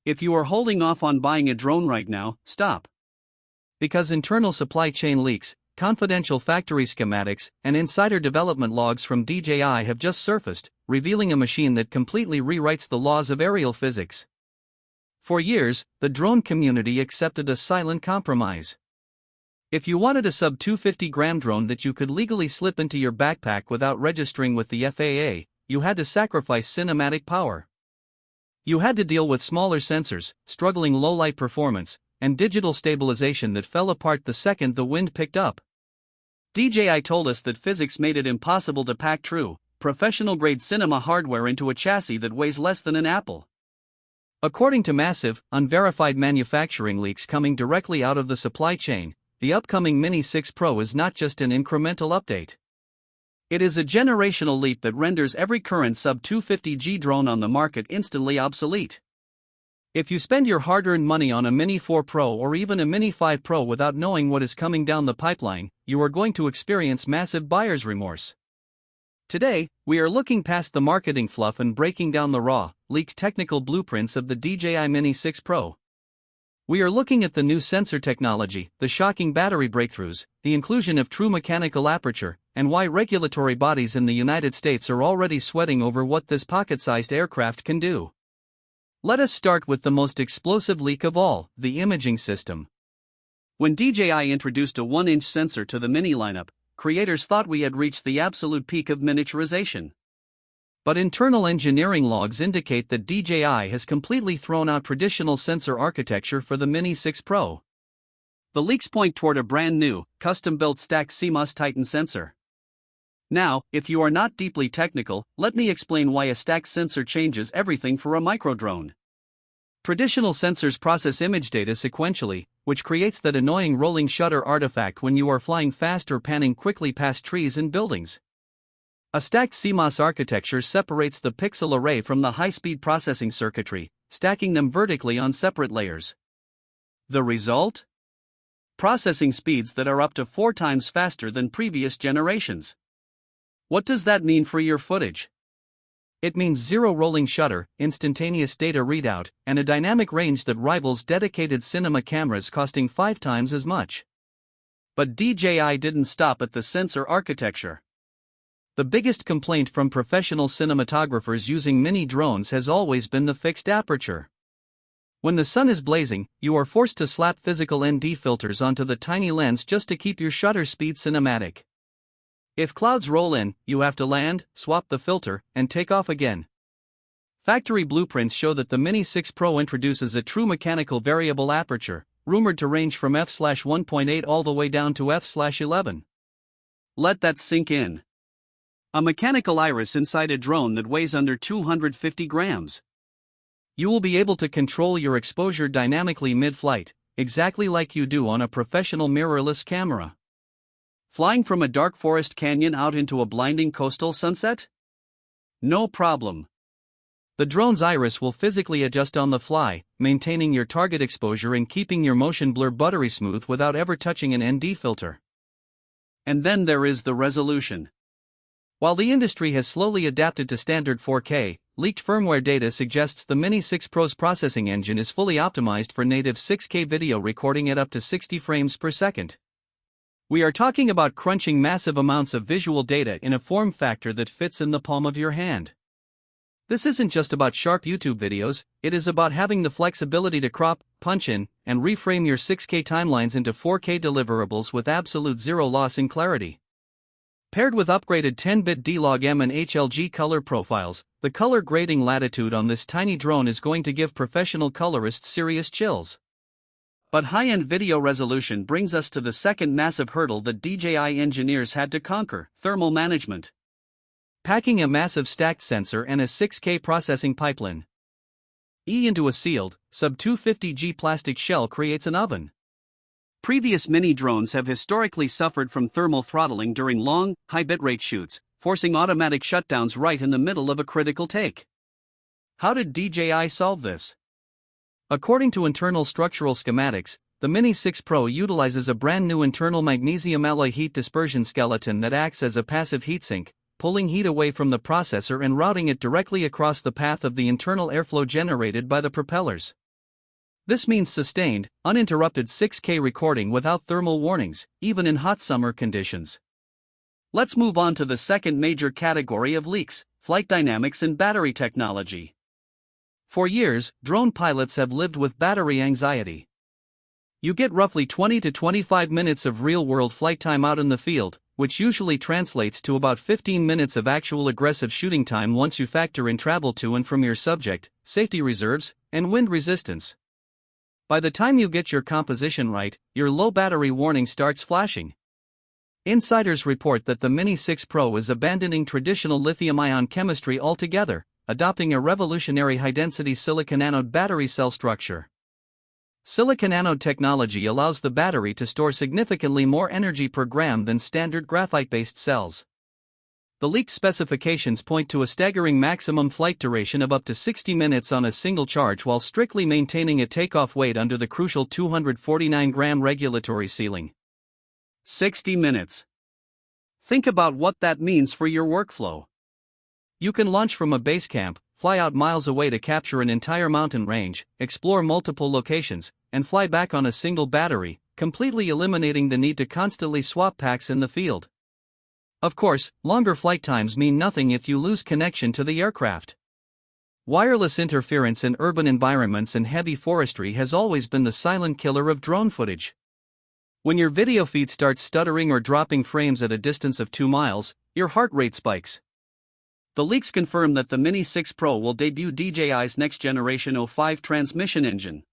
If you are holding off on buying a drone right now, stop. Because internal supply chain leaks, confidential factory schematics, and insider development logs from DJI have just surfaced, revealing a machine that completely rewrites the laws of aerial physics. For years, the drone community accepted a silent compromise. If you wanted a sub-250-gram drone that you could legally slip into your backpack without registering with the FAA, you had to sacrifice cinematic power. You had to deal with smaller sensors, struggling low-light performance, and digital stabilization that fell apart the second the wind picked up. DJI told us that physics made it impossible to pack true, professional-grade cinema hardware into a chassis that weighs less than an apple. According to massive, unverified manufacturing leaks coming directly out of the supply chain, the upcoming Mini 6 Pro is not just an incremental update. It is a generational leap that renders every current sub-250G drone on the market instantly obsolete. If you spend your hard-earned money on a Mini 4 Pro or even a Mini 5 Pro without knowing what is coming down the pipeline, you are going to experience massive buyer's remorse. Today, we are looking past the marketing fluff and breaking down the raw, leaked technical blueprints of the DJI Mini 6 Pro. We are looking at the new sensor technology, the shocking battery breakthroughs, the inclusion of true mechanical aperture, and why regulatory bodies in the United States are already sweating over what this pocket-sized aircraft can do. Let us start with the most explosive leak of all, the imaging system. When DJI introduced a 1-inch sensor to the Mini lineup, creators thought we had reached the absolute peak of miniaturization. But internal engineering logs indicate that DJI has completely thrown out traditional sensor architecture for the Mini 6 Pro. The leaks point toward a brand new, custom-built stacked CMOS Titan sensor. Now, if you are not deeply technical, let me explain why a stacked sensor changes everything for a microdrone. Traditional sensors process image data sequentially, which creates that annoying rolling shutter artifact when you are flying fast or panning quickly past trees and buildings. A stacked CMOS architecture separates the pixel array from the high-speed processing circuitry, stacking them vertically on separate layers. The result? Processing speeds that are up to 4 times faster than previous generations. What does that mean for your footage? It means zero rolling shutter, instantaneous data readout, and a dynamic range that rivals dedicated cinema cameras costing 5 times as much. But DJI didn't stop at the sensor architecture. The biggest complaint from professional cinematographers using mini drones has always been the fixed aperture. When the sun is blazing, you are forced to slap physical ND filters onto the tiny lens just to keep your shutter speed cinematic. If clouds roll in, you have to land, swap the filter, and take off again. Factory blueprints show that the Mini 6 Pro introduces a true mechanical variable aperture, rumored to range from f/1.8 all the way down to f/11. Let that sink in. A mechanical iris inside a drone that weighs under 250 grams. You will be able to control your exposure dynamically mid-flight, exactly like you do on a professional mirrorless camera. Flying from a dark forest canyon out into a blinding coastal sunset? No problem. The drone's iris will physically adjust on the fly, maintaining your target exposure and keeping your motion blur buttery smooth without ever touching an ND filter. And then there is the resolution. While the industry has slowly adapted to standard 4K, leaked firmware data suggests the Mini 6 Pro's processing engine is fully optimized for native 6K video recording at up to 60 frames per second. We are talking about crunching massive amounts of visual data in a form factor that fits in the palm of your hand. This isn't just about sharp YouTube videos, it is about having the flexibility to crop, punch in, and reframe your 6K timelines into 4K deliverables with absolute zero loss in clarity. Paired with upgraded 10-bit D-Log-M and HLG color profiles, the color grading latitude on this tiny drone is going to give professional colorists serious chills. But high-end video resolution brings us to the second massive hurdle that DJI engineers had to conquer: thermal management. Packing a massive stacked sensor and a 6K processing pipeline into a sealed, sub-250G plastic shell creates an oven. Previous mini drones have historically suffered from thermal throttling during long, high bitrate shoots, forcing automatic shutdowns right in the middle of a critical take. How did DJI solve this? According to internal structural schematics, the Mini 6 Pro utilizes a brand new internal magnesium alloy heat dispersion skeleton that acts as a passive heatsink, pulling heat away from the processor and routing it directly across the path of the internal airflow generated by the propellers. This means sustained, uninterrupted 6K recording without thermal warnings, even in hot summer conditions. Let's move on to the second major category of leaks: flight dynamics and battery technology. For years, drone pilots have lived with battery anxiety. You get roughly 20 to 25 minutes of real-world flight time out in the field, which usually translates to about 15 minutes of actual aggressive shooting time once you factor in travel to and from your subject, safety reserves, and wind resistance. By the time you get your composition right, your low battery warning starts flashing. Insiders report that the Mini 6 Pro is abandoning traditional lithium-ion chemistry altogether, adopting a revolutionary high-density silicon-anode battery cell structure. Silicon-anode technology allows the battery to store significantly more energy per gram than standard graphite-based cells. The leaked specifications point to a staggering maximum flight duration of up to 60 minutes on a single charge while strictly maintaining a takeoff weight under the crucial 249-gram regulatory ceiling. 60 minutes. Think about what that means for your workflow. You can launch from a base camp, fly out miles away to capture an entire mountain range, explore multiple locations, and fly back on a single battery, completely eliminating the need to constantly swap packs in the field. Of course, longer flight times mean nothing if you lose connection to the aircraft. Wireless interference in urban environments and heavy forestry has always been the silent killer of drone footage. When your video feed starts stuttering or dropping frames at a distance of 2 miles, your heart rate spikes. The leaks confirm that the Mini 6 Pro will debut DJI's next-generation O5 transmission engine.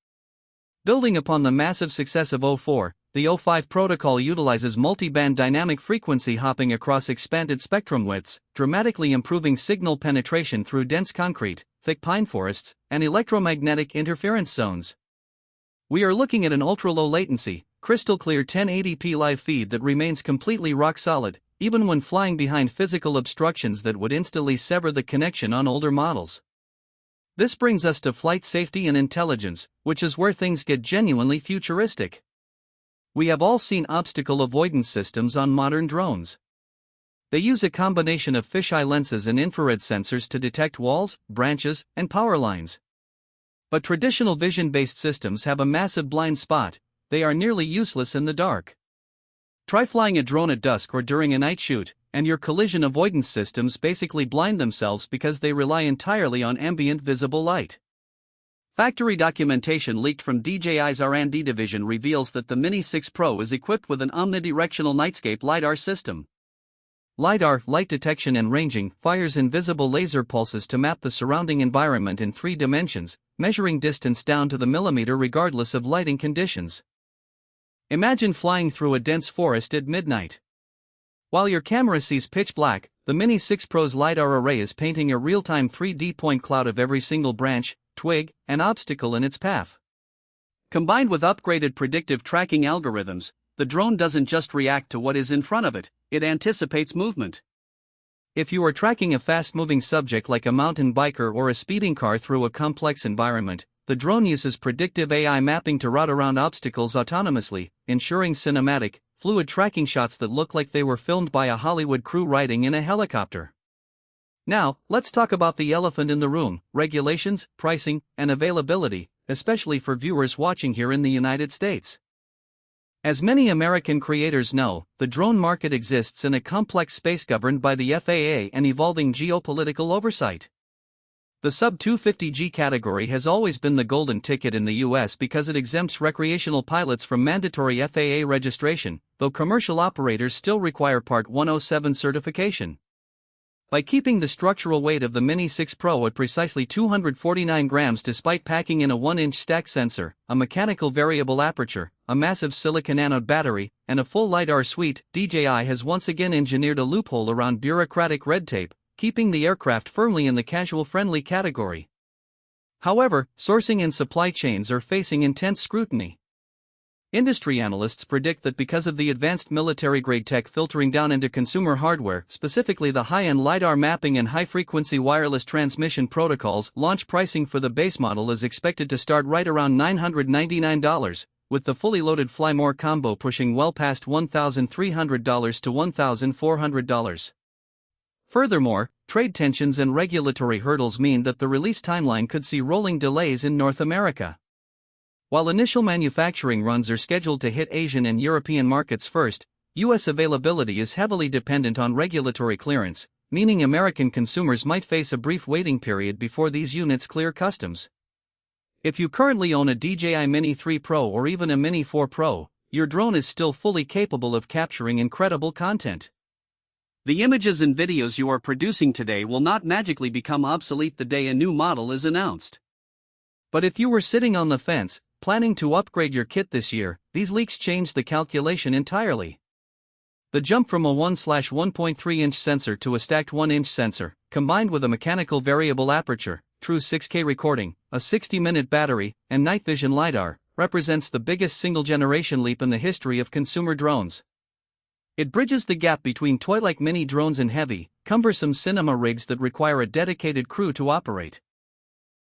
Building upon the massive success of O4, the O5 protocol utilizes multi-band dynamic frequency hopping across expanded spectrum widths, dramatically improving signal penetration through dense concrete, thick pine forests, and electromagnetic interference zones. We are looking at an ultra-low latency, crystal-clear 1080p live feed that remains completely rock-solid, even when flying behind physical obstructions that would instantly sever the connection on older models. This brings us to flight safety and intelligence, which is where things get genuinely futuristic. We have all seen obstacle avoidance systems on modern drones. They use a combination of fisheye lenses and infrared sensors to detect walls, branches, and power lines. But traditional vision-based systems have a massive blind spot: they are nearly useless in the dark. Try flying a drone at dusk or during a night shoot, and your collision avoidance systems basically blind themselves because they rely entirely on ambient visible light. Factory documentation leaked from DJI's R&D division reveals that the Mini 6 Pro is equipped with an omnidirectional nightscape LiDAR system. LiDAR, light detection and ranging, fires invisible laser pulses to map the surrounding environment in 3 dimensions, measuring distance down to the millimeter regardless of lighting conditions. Imagine flying through a dense forest at midnight. While your camera sees pitch black, the Mini 6 Pro's LiDAR array is painting a real-time 3D point cloud of every single branch, twig, and obstacle in its path. Combined with upgraded predictive tracking algorithms, the drone doesn't just react to what is in front of it, it anticipates movement. If you are tracking a fast-moving subject like a mountain biker or a speeding car through a complex environment, the drone uses predictive AI mapping to route around obstacles autonomously, ensuring cinematic, fluid tracking shots that look like they were filmed by a Hollywood crew riding in a helicopter. Now, let's talk about the elephant in the room: regulations, pricing, and availability, especially for viewers watching here in the United States. As many American creators know, the drone market exists in a complex space governed by the FAA and evolving geopolitical oversight. The sub-250G category has always been the golden ticket in the US because it exempts recreational pilots from mandatory FAA registration, though commercial operators still require Part 107 certification. By keeping the structural weight of the Mini 6 Pro at precisely 249 grams despite packing in a 1-inch stack sensor, a mechanical variable aperture, a massive silicon-anode battery, and a full LiDAR suite, DJI has once again engineered a loophole around bureaucratic red tape, keeping the aircraft firmly in the casual-friendly category. However, sourcing and supply chains are facing intense scrutiny. Industry analysts predict that because of the advanced military-grade tech filtering down into consumer hardware, specifically the high-end LiDAR mapping and high-frequency wireless transmission protocols, launch pricing for the base model is expected to start right around $999, with the fully loaded Fly More combo pushing well past $1,300 to $1,400. Furthermore, trade tensions and regulatory hurdles mean that the release timeline could see rolling delays in North America. While initial manufacturing runs are scheduled to hit Asian and European markets first, US availability is heavily dependent on regulatory clearance, meaning American consumers might face a brief waiting period before these units clear customs. If you currently own a DJI Mini 3 Pro or even a Mini 4 Pro, your drone is still fully capable of capturing incredible content. The images and videos you are producing today will not magically become obsolete the day a new model is announced. But if you were sitting on the fence, planning to upgrade your kit this year, these leaks change the calculation entirely. The jump from a 1/1.3-inch sensor to a stacked 1-inch sensor, combined with a mechanical variable aperture, true 6K recording, a 60-minute battery, and night vision LiDAR, represents the biggest single-generation leap in the history of consumer drones. It bridges the gap between toy-like mini drones and heavy, cumbersome cinema rigs that require a dedicated crew to operate.